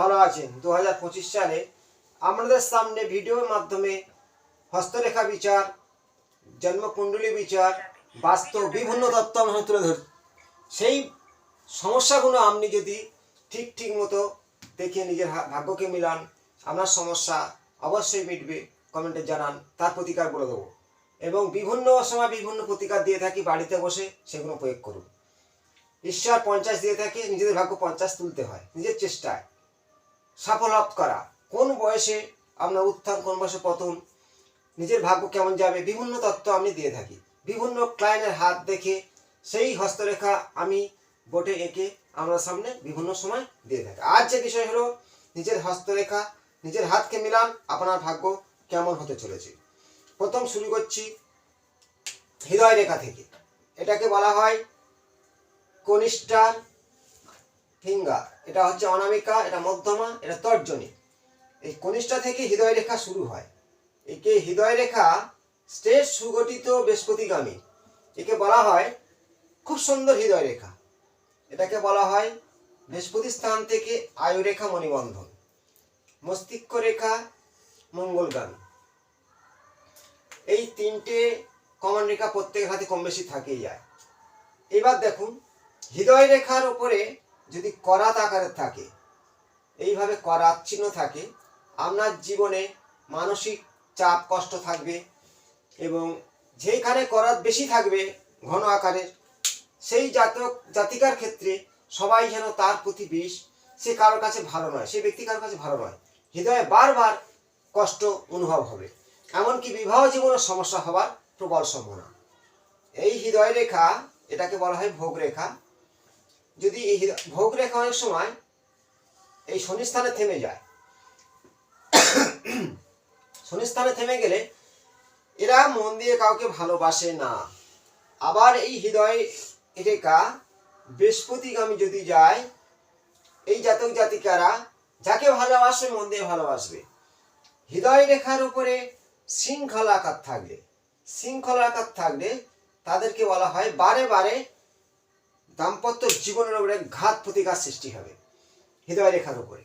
ভালো আছেন। 2025 সালে আমাদের সামনে ভিডিওর মাধ্যমে হস্তরেখা বিচার, জন্মকুণ্ডলী বিচার, বাস্তব বিভিন্ন তত্ত্ব আমরা তুলে ধরি। সেই সমস্যাগুলো আপনি যদি ঠিক মতো দেখে নিজের ভাগ্যকে মিলান, আপনার সমস্যা অবশ্যই মিটবে। কমেন্টে জানান, তার প্রতিকার বলে দেবো। এবং বিভিন্ন সময় বিভিন্ন প্রতিকার দিয়ে থাকি, বাড়িতে বসে সেগুলো প্রয়োগ করুন। ঈশ্বর 50 দিয়ে থাকে, নিজেদের ভাগ্য 50 তুলতে হয় নিজের চেষ্টায়। সাফল্য লাভ করা, কোন বয়সে আপনার উত্থান, কোন বয়সে পতন, নিজের ভাগ্য কেমন যাবে, বিভিন্ন তত্ত্ব আমি দিয়ে থাকি। বিভিন্ন ক্লায়েন্টের হাত দেখে সেই হস্তরেখা আমি বোর্ডে এঁকে আমার সামনে বিভিন্ন সময় দিয়ে থাকি। আজ যে বিষয় হলো নিজের হস্তরেখা, নিজের হাতকে মিলান, আপনার ভাগ্য কেমন হতে চলেছে। প্রথম শুরু করছি হৃদয় রেখা থেকে। এটাকে বলা হয় কনিষ্ঠার ফিঙ্গার। এটা হচ্ছে অনামিকা, এটা মধ্যমা, এটা তর্জনী। এই কনিষ্ঠা থেকে হৃদয় রেখা শুরু হয়। একে হৃদয় রেখা স্টেজ সুগঠিত বৃহস্পতিগামী। একে বলা হয় খুব সুন্দর হৃদয় রেখা। এটাকে বলা হয় বৃহস্পতি স্থান থেকে আয়ু রেখা মণিবন্ধন। মস্তিষ্ক রেখা মঙ্গলগামী। এই তিনটে কমন রেখা প্রত্যেকের হাতে কম বেশি থাকেই যায়। এবার দেখুন, হৃদয় রেখার উপরে যদি করাত আকারে থাকে, এইভাবে করাত চিহ্ন থাকে, আপনার জীবনে মানসিক চাপ কষ্ট থাকবে। এবং যেখানে করাত বেশি থাকবে ঘন আকারের, সেই জাতিকার ক্ষেত্রে সবাই যেন তার প্রতি বিষ, সে কারোর কাছে ভালো নয়, সে ব্যক্তি কারোর কাছে ভালো নয়। হৃদয়ে বারবার কষ্ট অনুভব হবে, এমনকি বিবাহ জীবনের সমস্যা হওয়ার প্রবল সম্ভাবনা। এই হৃদয় রেখা, এটাকে বলা হয় ভোগ রেখা। যদি এই ভোগ রেখা অনেক সময় এই শনিস্থানে থেমে যায়, শনিস্থানে থেমে গেলে এরা মন দিয়ে কাউকে ভালোবাসে না। আবার এই হৃদয় রেখা বৃহস্পতিগামী যদি যায়, এই জাতক জাতিকারা যাকে ভালোবাসবে মন দিয়ে ভালোবাসবে। হৃদয় রেখার উপরে শৃঙ্খলাকার থাকলে তাদেরকে বলা হয় বারে বারে দাম্পত্য জীবনের উপরে ঘাত প্রতিঘাত সৃষ্টি হবে। হৃদয় রেখার উপরে,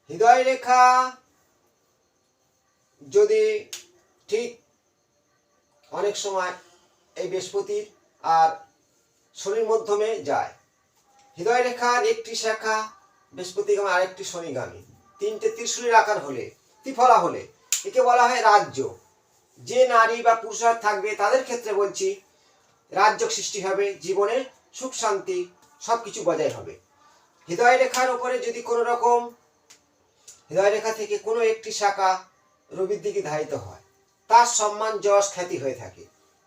হৃদয় রেখা যদি ঠিক অনেক সময় এই বৃহস্পতির আর শনির মাধ্যমে যায়, হৃদয় রেখার একটি শাখা বৃহস্পতিগামী, আরেকটি শনিগামী, তিনটে ত্রিশূলের আকার হলে, ত্রিফলা হলে, একে বলা হয় রাজ্য। যে নারী বা পুরুষরা থাকবে তাদের ক্ষেত্রে বলছি রাজ্য সৃষ্টি হবে, জীবনে সুখ শান্তি সবকিছু বজায় হবে। হৃদয় রেখার উপরে যদি কোনো রকম হৃদয় রেখা থেকে কোনো একটি শাখা রবির দিকে ধারিত হয়, তার সম্মান যশ খ্যাতি হয়ে থাকে।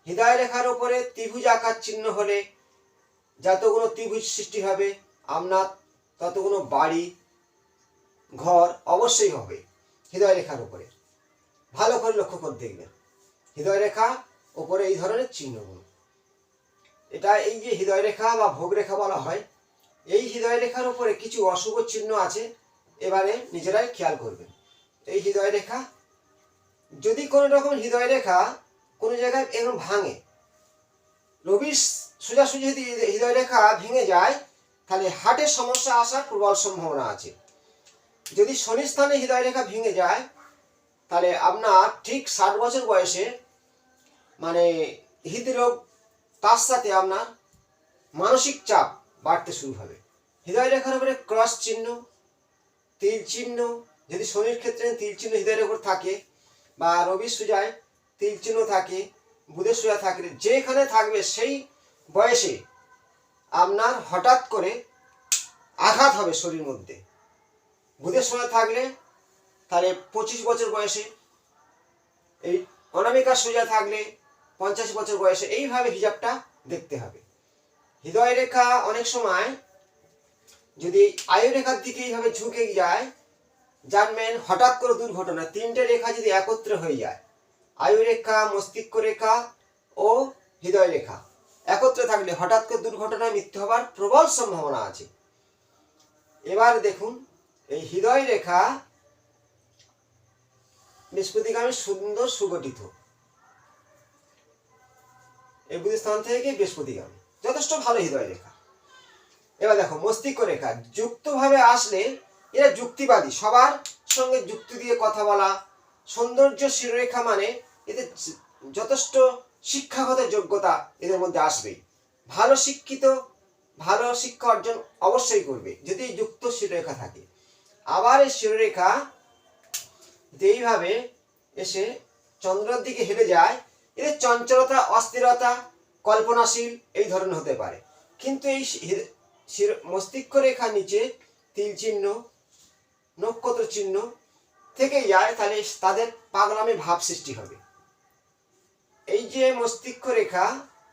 হৃদয় রেখার উপরে ত্রিভুজ আকার চিহ্ন হলে যতগুলো ত্রিভুজ সৃষ্টি হবে, আপনার ততগুলো বাড়ি ঘর অবশ্যই হবে হৃদয় রেখার উপরে। ভালো করে লক্ষ্য করে দেখবেন হৃদয় রেখা উপরে এই ধরনের চিহ্নগুলো। এটা এই যে হৃদয় রেখা বা ভোগ রেখা বলা হয়, এই হৃদয় রেখার উপরে কিছু অশুভ চিহ্ন আছে, এবারে নিজেরাই খেয়াল করবেন। এই হৃদয় রেখা যদি কোনো রকম হৃদয় রেখা কোনো জায়গায় এরকম ভাঙে, রবির সোজাসুজি যদি হৃদয় রেখা ভেঙে যায়, তাহলে হার্টের সমস্যা আসার প্রবল সম্ভাবনা আছে। যদি শনির স্থানে হৃদয় রেখা ভেঙে যায়, তাহলে আপনার ঠিক 60 বছর বয়সে মানে হৃদরোগ, তার সাথে আপনার মানসিক চাপ বাড়তে শুরু হবে। হৃদয় রেখার উপরে ক্রস চিহ্ন, তীর চিহ্ন, যদি শনির ক্ষেত্রে তীর চিহ্ন হৃদয়ের উপর থাকে, বা রবির সোজায় তীর চিহ্ন থাকে, বুধের সোজা থাকলে, যেখানে থাকবে সেই বয়সে আপনার হঠাৎ করে আঘাত হবে শরীর মধ্যে। বুধের সোজা থাকলে তাহলে 25 বছর বয়সে, এই অনামিকার সোজা থাকলে 50 বছর বয়সে, এইভাবে হিসাবটা দেখতে হবে। হৃদয় রেখা অনেক সময় যদি আয়ু রেখার দিকে এইভাবে ঝুঁকে যায়, জানবেন হঠাৎ করে দুর্ঘটনা। তিনটে রেখা যদি একত্রে হয়ে যায়, আয়ু রেখা, মস্তিষ্ক রেখা ও হৃদয় রেখা একত্রে থাকলে হঠাৎ করে দুর্ঘটনায় মৃত্যু হবার প্রবল সম্ভাবনা আছে। এবার দেখুন, এই হৃদয় রেখা বৃহস্পতিগামী সুন্দর সুগঠিত, এই বুধ স্থান থেকে বৃহস্পতিগামী, যথেষ্ট ভালো হৃদয় রেখা। এবার দেখো মস্তিষ্ক রেখা যুক্তভাবে আসলে এরা যুক্তিবাদী, সবার সঙ্গে যুক্তি দিয়ে কথা বলা। সৌন্দর্য শিরোরেখা মানে এদের যথেষ্ট শিক্ষাগত যোগ্যতা এদের মধ্যে আসবেই। ভালো শিক্ষা অর্জন অবশ্যই করবে যদি যুক্ত শিরোরেখা থাকে। আবার এই শিরোরেখা এইভাবে এসে চন্দ্রের দিকে হেলে যায়, এদের চঞ্চলতা, অস্থিরতা, কল্পনাশীল এই ধরনের হতে পারে। কিন্তু এই মস্তিষ্ক রেখার নিচে তিল চিহ্ন, নক্ষত্র চিহ্ন থেকে যায়, তাহলে তাদের পাগলামে ভাব সৃষ্টি হবে। এই যে মস্তিষ্ক রেখা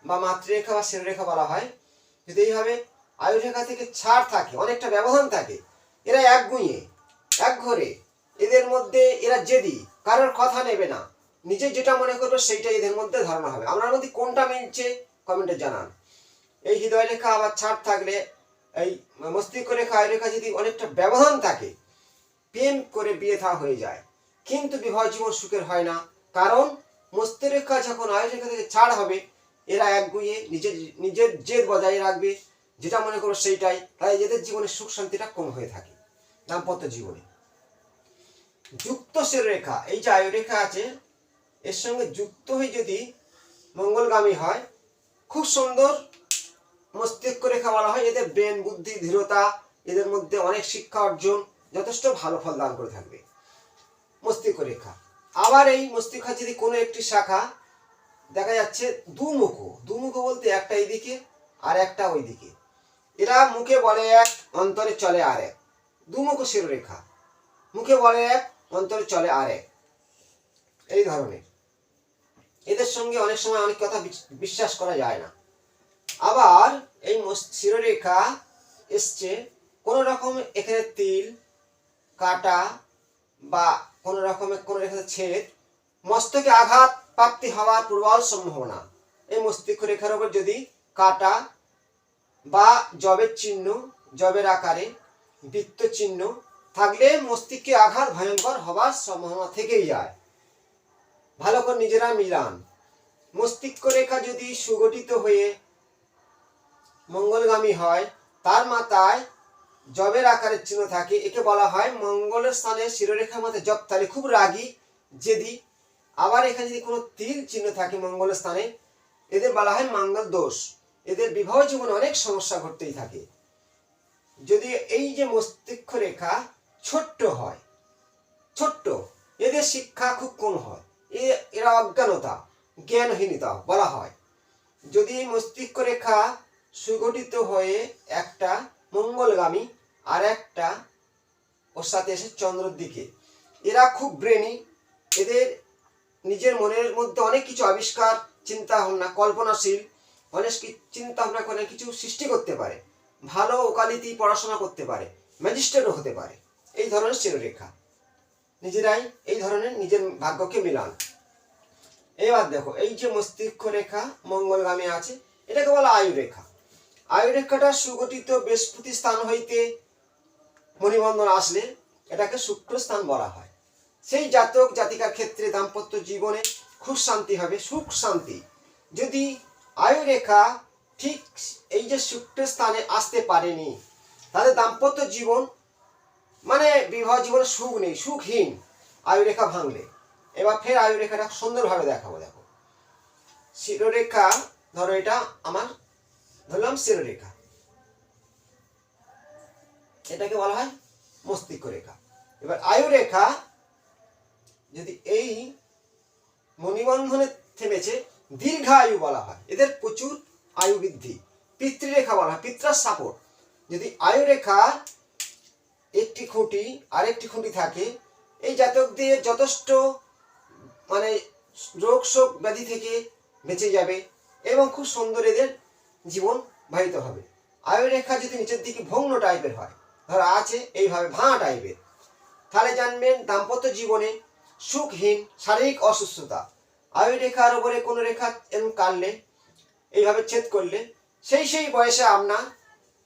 বা মাতৃরেখা বা শিরোরেখা বলা হয়, যদি এইভাবে আয়ুরেখা থেকে ছাড় থাকে, অনেকটা ব্যবধান থাকে, এরা একগুঁয়ে একঘরে, এদের মধ্যে এরা জেদি, কারোর কথা নেবে না, নিজে যেটা মনে করবে সেইটাই এদের মধ্যে ধারণা হবে। আপনার মধ্যে কোনটা মিলছে কমেন্টে জানান। এই হৃদয় রেখা আবার ছাড় থাকলে, এই মস্তিষ্ক রেখা আয়ুরেখা যদি অনেকটা ব্যবধান থাকে, প্রেম করে বিয়ে থা হয়ে যায়, কিন্তু বিবাহ জীবন সুখের হয় না। কারণ মস্তিষ্ক রেখা যখন আয়ুরেখা থেকে ছাড় হবে, এরা একগুঁয়ে নিজের জেদ বজায় রাখবে, যেটা মনে করো সেইটাই, তাই এদের জীবনে সুখ শান্তিটা কম হয়ে থাকে দাম্পত্য জীবনে। যুক্ত শিরোরেখা, এই যে আয়ুরেখা আছে এর সঙ্গে যুক্ত হয়ে যদি মঙ্গলগামী হয়, খুব সুন্দর মস্তিষ্ক রেখা বলা হয়। এদের ব্রেন, বুদ্ধি, ধীরতা, এদের মধ্যে অনেক শিক্ষা অর্জন, যথেষ্ট ভালো ফল দান করে থাকবে মস্তিষ্ক রেখা। আবার এই মস্তিষ্ক যদি কোনো একটি শাখা দেখা যাচ্ছে দুমুখ বলতে একটা এইদিকে আর একটা ওইদিকে, এরা মুখে বলে এক, অন্তরে চলে আর এক। দুমুখ শিরোরেখা, মুখে বলে এক, অন্তরে চলে আর এক, এই ধরনের। এদের সঙ্গে অনেক সময় অনেক কথা বিশ্বাস করা যায় না। আবার এই শিরোরেখা এসছে কোন রকম এখানে তিল, কাটা বা কোন রকমের কোন রেখাতে ছেদ, মস্তকে আঘাত প্রাপ্তি হওয়ার প্রবল সম্ভাবনা। এই মস্তিষ্ক রেখার উপর যদি কাটা বা জবের চিহ্ন, জবের আকারে বৃত্ত চিহ্ন থাকলে মস্তিষ্কে আঘাত ভয়ঙ্কর হবার সম্ভাবনা থেকেই যায়। ভালো করে নিজেরা মিলান। মস্তিষ্ক রেখা যদি সুগঠিত হয়ে মঙ্গলগামী হয়, তার মাথায় জবের আকারের চিহ্ন থাকে, একে বলা হয় মঙ্গলের স্থানে শিরোরেখার মাথায় জব তাহলে খুব রাগী, জেদি। আবার এখানে যদি কোনো তিল চিহ্ন থাকে মঙ্গলের স্থানে, এদের বলা হয় মঙ্গল দোষ। এদের বিবাহ জীবনে অনেক সমস্যা ঘটতেই থাকে। যদি এই যে মস্তিষ্ক রেখা ছোট্ট হয়, ছোট্ট, এদের শিক্ষা খুব কম হয়, এরা অজ্ঞানতা, জ্ঞানহীনতা বলা হয়। যদি মস্তিষ্ক রেখা সুগঠিত হয়ে একটা মঙ্গলগামী আর একটা ওর সাথে এসে চন্দ্রের দিকে, এরা খুব ব্রেনি, এদের নিজের মনের মধ্যে অনেক কিছু আবিষ্কার, চিন্তা ভাবনা, কল্পনাশীল, অনেক চিন্তা ভাবনা করে কিছু সৃষ্টি করতে পারে, ভালো ওকালতি পড়াশোনা করতে পারে, ম্যাজিস্ট্রেটও হতে পারে। এই ধরনের শিরোরেখা নিজেরাই এই ধরনের নিজের ভাগ্যকে মিলান। এবার দেখো এই যে মস্তিষ্ক রেখা মঙ্গলগামী আছে, এটাকে বলা আয়ুরেখা। আয়ুরেখাটা সুগঠিত বৃহস্পতি স্থান হইতে মণিবন্ধন আসলে এটাকে শুক্র স্থান বলা হয়। সেই জাতক জাতিকার ক্ষেত্রে দাম্পত্য জীবনে খুব শান্তি হবে, সুখ শান্তি। যদি আয়ুরেখা ঠিক এই যে শুক্র স্থানে আসতে পারেনি, তাদের দাম্পত্য জীবন মানে বিবাহ জীবনে সুখ নেই, সুখহীন আয়ুরেখা ভাঙলে। এবার ফের আয়ুরেখাটা সুন্দরভাবে দেখাবো। দেখো শিরোরেখা, ধরো এটা আমার ধরলাম শিরোরেখা, এটাকে বলা হয় মস্তিষ্ক রেখা। এবার আয়ুরেখা যদি এই মণিবন্ধনে থেমেছে, দীর্ঘায়ু বলা হয়, এদের প্রচুর আয়ু বৃদ্ধি। পিতৃরেখা বলা হয়, পিত্রার সাপোর্ট। যদি আয়ুরেখা একটি খুঁটি আর একটি খুঁটি থাকে, এই জাতকদের যথেষ্ট মানে রোগ শোক ব্যাধি থেকে বেঁচে যাবে এবং খুব সুন্দর এদের জীবন বাহিত হবে। আয়ুরেখা যদি নিচের দিকে ভগ্ন টাইপের হয়, ধরো আছে এইভাবে ভাঙা টাইপের, তাহলে জানবেন দাম্পত্য জীবনে সুখহীন, শারীরিক অসুস্থতা। আয়ুরেখার উপরে কোনো রেখা এরকম কাটলে, এইভাবে ছেদ করলে সেই বয়সে আপনার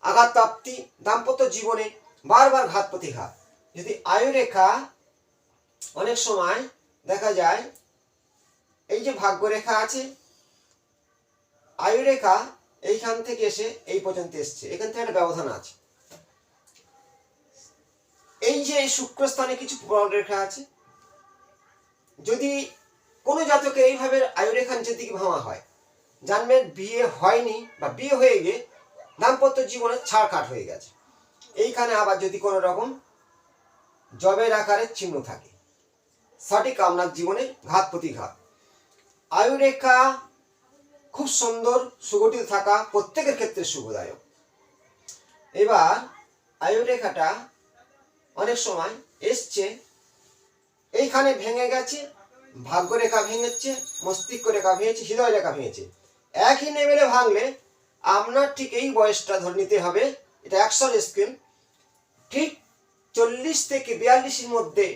আঘাত প্রাপ্তি, দাম্পত্য জীবনে বারবার ঘাত প্রতিঘাত। যদি আয়ুরেখা অনেক সময় দেখা যায় এই যে ভাগ্যরেখা আছে, আয়ুরেখা এইখান থেকে এসে এই পর্যন্ত এসছে, এখান থেকে একটা ব্যবধান আছে। এই যে শুক্রস্থানে কিছু রেখা আছে, যদি কোনো জাতকে এইভাবে আয়ুরেখা নিচের দিকে ভাঙা হয়, জানবেন বিয়ে হয়নি বা বিয়ে হয়ে গিয়ে দাম্পত্য জীবনে ছাড়কাট হয়ে গেছে। এইখানে আবার যদি কোনো রকম জবের আকারের চিহ্ন থাকে, সঠিক আপনার জীবনে ঘাত প্রতিঘাত। আয়ুরেখা খুব সুন্দর সুগঠিত থাকা প্রত্যেকের ক্ষেত্রে শুভদায়ক। এবার আয়ুরেখাটা অনেক সময় এসছে এইখানে ভেঙে গেছে, ভাগ্যরেখা ভেঙেছে, মস্তিষ্ক রেখা ভেঙেছে, হৃদয় রেখা ভেঙেছে। একই লেভেলে ভাঙলে আপনার ঠিক এই বয়সটা ধরে নিতে হবে, এটা 100 স্কেল, ঠিক 40 থেকে 42-এর মধ্যে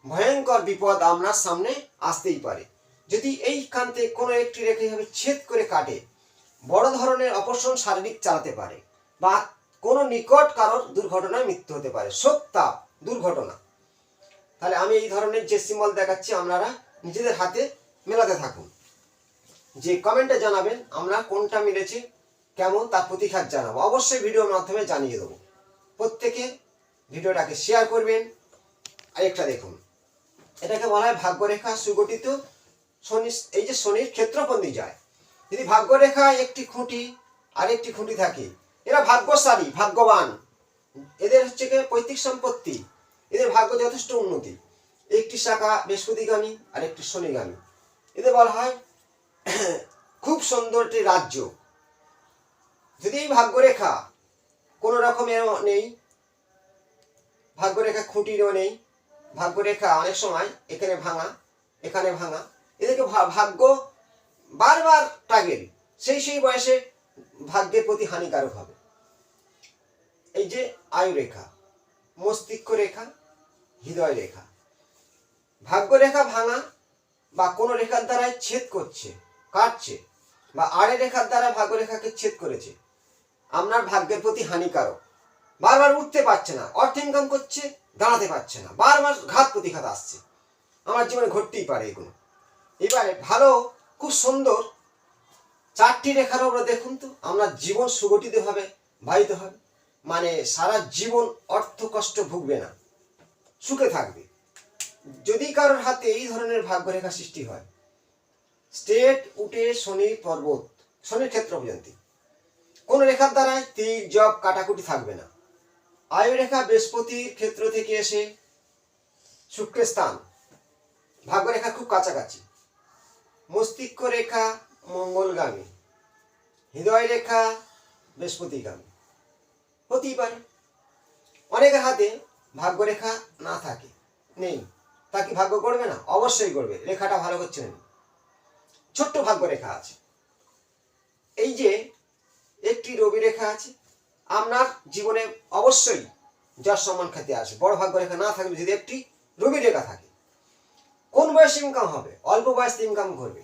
ভয়ঙ্কর বিপদ আপনার সামনে আসতেই পারে। যদি এইখান থেকে কোনো একটি রেখা এইভাবে ছেদ করে কাটে, বড় ধরনের অপারেশন শারীরিক চালাতে পারে, বা কোনো নিকট কারোর দুর্ঘটনায় মৃত্যু হতে পারে, শোক তাপ দুর্ঘটনা। তাহলে আমি এই ধরনের যে সিম্বল দেখাচ্ছি আপনারা নিজেদের হাতে মেলাতে থাকুন। যে কমেন্টে জানাবেন আমরা কোনটা মিলেছে, কেমন তার প্রতিঘাত জানাবো, অবশ্যই ভিডিওর মাধ্যমে জানিয়ে দেবো। প্রত্যেকে ভিডিওটাকে শেয়ার করবেন। আরেকটা দেখুন, এটাকে বলা হয় ভাগ্যরেখা সুগঠিত শনি। এই যে শনির ক্ষেত্রপন্থী যায়, যদি ভাগ্যরেখা একটি খুঁটি আর একটি খুঁটি থাকে, এরা ভাগ্যশালী, ভাগ্যবান, এদের হচ্ছে পৈতৃক সম্পত্তি, এদের ভাগ্য যথেষ্ট উন্নতি। একটি শাখা বৃহস্পতিগামী আর একটি শনিগামী, এদের বলা হয় খুব সুন্দর একটি রাজ্য। যদি এই ভাগ্যরেখা কোনো রকমের নেই, ভাগ্যরেখা খুঁটিরও নেই, ভাগ্যরেখা অনেক সময় এখানে ভাঙা এখানে ভাঙা, এদেরকে ভাগ্য বারবার টাগের, সেই বয়সে ভাগ্যের প্রতি হানিকারক হবে। এই যে আয়ুরেখা, মস্তিষ্ক রেখা, হৃদয় রেখা, ভাগ্যরেখা ভাঙা বা কোনো রেখার দ্বারাই ছেদ করছে, কাটছে, বা আড়ে রেখার দ্বারা ভাগ্যরেখাকে ছেদ করেছে, আপনার ভাগ্যের প্রতি হানিকারক। বারবার উঠতে পারছে না, অর্থ ইনকাম করছে, দাঁড়াতে পারছে না, বারবার ঘাত প্রতিঘাত আসছে, আমার জীবনে ঘটতেই পারে এগুলো। এবারে ভালো খুব সুন্দর 4টি রেখার উপরে দেখুন তো, আমরা জীবন সুগঠিত হবে, বাহিত হবে, মানে সারা জীবন অর্থ কষ্ট ভুগবে না, সুখে থাকবে। যদি কারোর হাতে এই ধরনের ভাগ্যরেখা সৃষ্টি হয়, স্ট্রেট উঠে শনি পর্বত, শনির ক্ষেত্র পর্যন্ত কোন রেখার দ্বারা তীর জব কাটাকুটি থাকবে না। আয়ুরেখা বৃহস্পতির ক্ষেত্র থেকে এসে শুক্রের স্থান, ভাগ্যরেখা খুব কাছাকাছি। মস্তিষ্ক রেখা মঙ্গলগামী, হৃদয় রেখা বৃহস্পতিগামী হতেই পারে। অনেকের হাতে ভাগ্যরেখা না থাকে, নেই, তা কি ভাগ্য গড়বে না? অবশ্যই গড়বে, রেখাটা ভালো করছে না। ছোট্ট ভাগ্যরেখা আছে, এই যে একটি রবি রেখা আছে, আপনার জীবনে অবশ্যই যশ সম্মান খ্যাতি আসবে। বড় ভাগ্যরেখা না থাকলে যদি একটি রবি রেখা থাকে, কোন বয়সে ইনকাম হবে? অল্প বয়স থেকে ইনকাম করবে,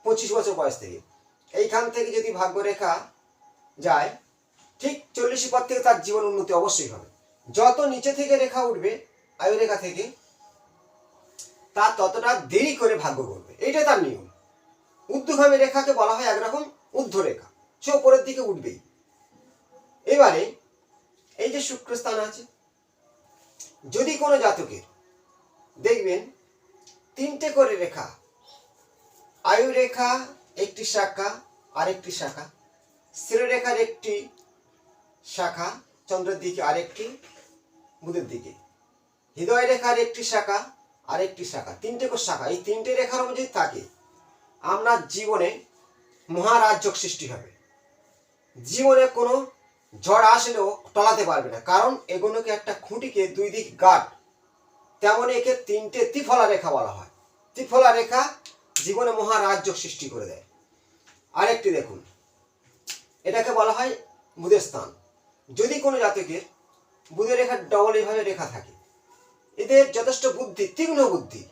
25 বছর বয়স থেকে। এইখান থেকে যদি ভাগ্যরেখা যায়, ঠিক 40 পর থেকে তার জীবন উন্নতি অবশ্যই হবে। যত নিচে থেকে রেখা উঠবে আয়ুরেখা থেকে, তার ততটা দেরি করে ভাগ্য করবে, এইটাই তার নিয়ম। ঊর্ধ্বগামী রেখাকে বলা হয় একরকম ঊর্ধ্ব রেখা, সে উপরের দিকে উঠবেই। এবারে এই যে শুক্রস্থান আছে, যদি কোনো জাতকের দেখবেন 3টে করে রেখা, আয়ু রেখা একটি শাখা আরেকটি শাখা, স্থিররেখার একটি শাখা চন্দ্রের দিকে আরেকটি বুধের দিকে, হৃদয় রেখার একটি শাখা আরেকটি শাখা, 3টে করে শাখা, এই 3টে রেখার উপর যদি থাকে, আপনার জীবনে মহারাজ্য সৃষ্টি হবে। জীবনে কোনো ঝড় আসলেও টলাতে পারবে না, কারণ এগুলোকে একটা খুঁটিকে 2 দিক গাঁট, তেমন একে 3টে ত্রিফলা রেখা বলা হয়। ত্রিফলা রেখা জীবনে মহারাজ্য সৃষ্টি করে দেয়। আরেকটি দেখুন, এটাকে বলা হয় বুধের স্থান। যদি কোনো জাতকের বুধের রেখা ডবল এইভাবে রেখা থাকে, এদের যথেষ্ট বুদ্ধি, তীক্ষ্ণ বুদ্ধি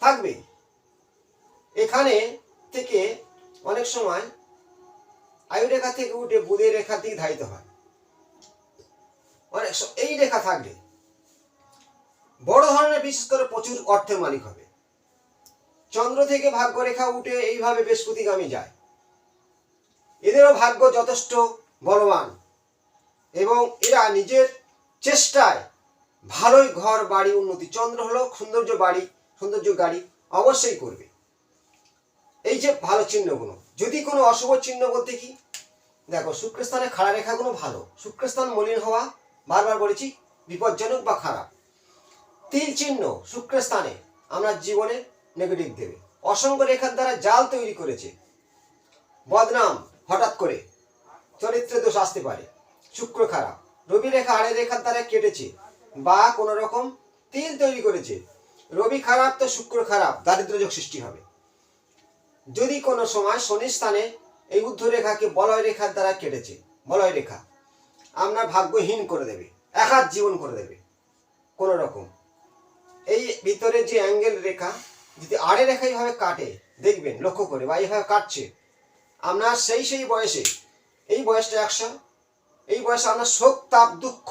থাকবে। এখানে থেকে অনেক সময় আয়ুরেখা থেকে উঠে বুধের রেখার দিকে ধাবিত হয়। অনেক এই রেখা থাকলে বড় ধরনের, বিশেষ করে প্রচুর অর্থের মালিক হবে। চন্দ্র থেকে ভাগ্যরেখা উঠে এইভাবে বৃহস্পতিগামী যায়, এদেরও ভাগ্য যথেষ্ট বলবান, এবং এরা নিজের চেষ্টায় ভালোই ঘর বাড়ি উন্নতি। চন্দ্র হলো সৌন্দর্য বাড়ি, সৌন্দর্য গাড়ি অবশ্যই করবে। এই যে ভালো চিহ্নগুলো। যদি কোনো অশুভ চিহ্ন বলতে কি, দেখো শুক্রস্থানে খাড়া রেখাগুলো ভালো। শুক্রস্থান মলিন হওয়া, বারবার বলেছি, বিপজ্জনক বা খারাপ। তিল চিহ্ন শুক্রস্থানে আমরা জীবনে নেগেটিভ দেবে। অসংখ্য রেখার দ্বারা জাল তৈরি করেছে, বদনাম হঠাৎ করে, চরিত্রে দোষ আসতে পারে, শুক্র খারাপ। রবি রেখা আড়ে রেখার দ্বারা কেটেছে বা কোনো রকম তিল তৈরি করেছে, রবি খারাপ তো শুক্র খারাপ, দারিদ্র যোগ সৃষ্টি হবে। যদি কোনো সময় শনির স্থানে এই ঊর্ধ্ব রেখাকে বলয় রেখার দ্বারা কেটেছে, বলয় রেখা আপনার ভাগ্যহীন করে দেবে, একার জীবন করে দেবে কোনো রকম। এই ভিতরে যে অ্যাঙ্গেল রেখা যদি আড়ে রেখা এইভাবে কাটে, দেখবেন লক্ষ্য করে, বা এইভাবে কাটছে, আপনার সেই বয়সে, এই বয়সটা 100, এই বয়সে আপনার শোক তাপ দুঃখ,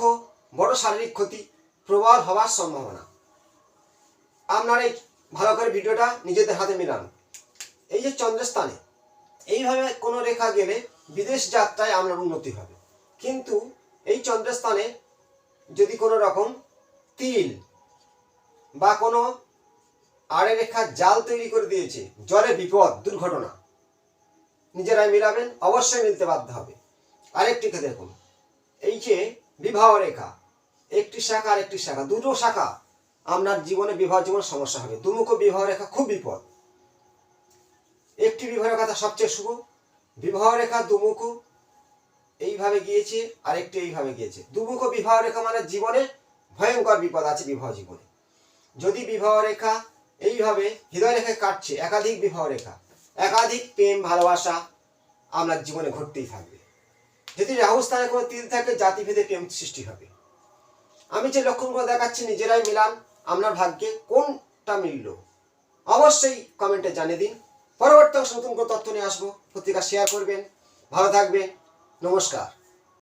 বড় শারীরিক ক্ষতি, প্রবল হওয়ার সম্ভাবনা। আপনার এই ভালো করে ভিডিওটা নিজেদের হাতে মিলান। এই যে চন্দ্রস্থানে এইভাবে কোনো রেখা গেলে বিদেশ যাত্রায় আপনার উন্নতি হবে। কিন্তু এই চন্দ্রস্থানে যদি কোনো রকম তিল বা কোনো আড়ে রেখার জাল তৈরি করে দিয়েছে, জ্বরে বিপদ, দুর্ঘটনা, নিজেরাই মিলাবেন, অবশ্যই মিলতে বাধ্য হবে। আরেকটিকে দেখুন, এই যে বিবাহ রেখা, একটি শাখা আর একটি শাখা, দুটো শাখা, আপনার জীবনে বিবাহ জীবন সমস্যা হবে। দুমুখ বিবাহ রেখা খুব বিপদ। একটি বিবাহ রেখা সবচেয়ে শুভ, বিবাহ রেখা দুমুখ এইভাবে গিয়েছে, আরেকটি এইভাবে গিয়েছে। দুমুখ বিবাহ রেখা মানে জীবনে ভয়ঙ্কর বিপদ আছে বিবাহ জীবনে। যদি বিবাহ রেখা এইভাবে হৃদয় রেখায় কাটছে, একাধিক বিবাহ রেখা, একাধিক প্রেম ভালোবাসা আপনার জীবনে ঘটতেই থাকবে। যদি রাহু স্থানে কোনো তিল থাকে, জাতিভেদে প্রেম সৃষ্টি হবে। আমি যে লক্ষণগুলো দেখাচ্ছি নিজেরাই মিলান, আপনার ভাগ্যে কোনটা মিলল অবশ্যই কমেন্টে জানিয়ে দিন। পরবর্তী নতুন কোনো তথ্য নিয়ে আসবো। পত্রিকা শেয়ার করবেন। ভালো থাকবেন। নমস্কার।